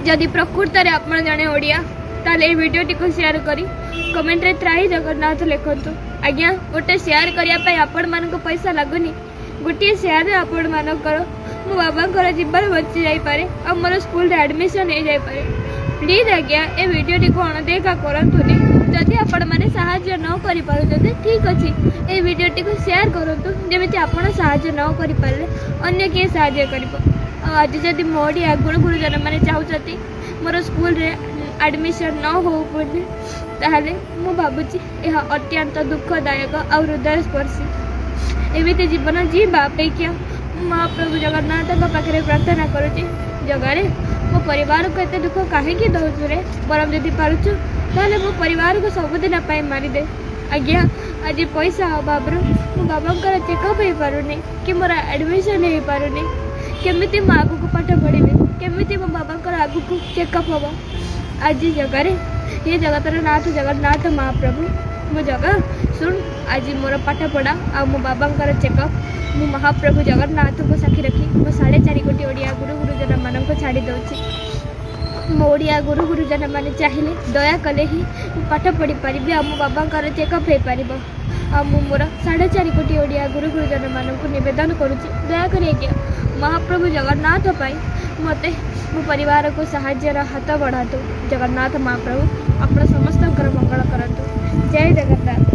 जदि प्रकृत में आप जड़े ओडिया ताले वीडियोटी को शेयर करी कमेंट रे त्राही जगन्नाथ लिखतु। आज्ञा गोटे शेयर करने आपण मान पैसा लगुनि गोटे शेयर रे आपण मानकर मो बाबा जीवन बची जापे और मोर स्कूल एडमिशन हो जापे। प्लीज आज्ञा ए वीडियोटी को अणदेखा करतुनि। जदि आपण मैंने साहाय्य न कर पारे ठीक अच्छे ये वीडियोटी को शेयर करूँ जमी आपण साहाय्य न कर पारे अन्य किए साहाय्य कर। आज जदि मोड़ी गुरुजन मैंने चाहते मोर स्कूल रे एडमिशन न हो ताहले मु भावुची यह अत्यंत दुखदायक और हृदय स्पर्शी एमती जीवन जीवा अपेक्षा महाप्रभु जगन्नाथ पाखे प्रार्थना करुँची जगारे मो परिवार को एत दुख कहीं दौचु रे बरम जदि पारुचु ताहले मो परिवार को सबुदिन मारिदे। आज्ञा आज पैसा अभाव मो बाबा चेकअप हो पारुनी कि मोर एडमिशन हो पारुनी केमिति मो आगु पाठ पढ़ी केमिति मो बाबा आगु चेकअप हम आज जगार ये जगतर नाथ जगन्नाथ महाप्रभु मो जगह शुण आज मोर पाठ पढ़ा आ मो बाबा चेकअप मो महाप्रभु जगन्नाथ को साक्षी रखी मो 4.5 कोटी ओडिया गुरुजन मान छाड़ी दौची। मो ओडिया गुरुजन मैंने चाहिए दया कले ही पाठ पढ़ी पारि आ मो बाबा चेकअप हो पार आ मोर 4.5 कोटी ओडिया गुरुजन मान निवेदन करुँच दया कर महाप्रभु जगन्नाथ पाई मते मो परिवार को साहाय्यर हाथ बढ़ातु। जगन्नाथ महाप्रभु आपण समस्त मंगल करतु। जय जगन्नाथ।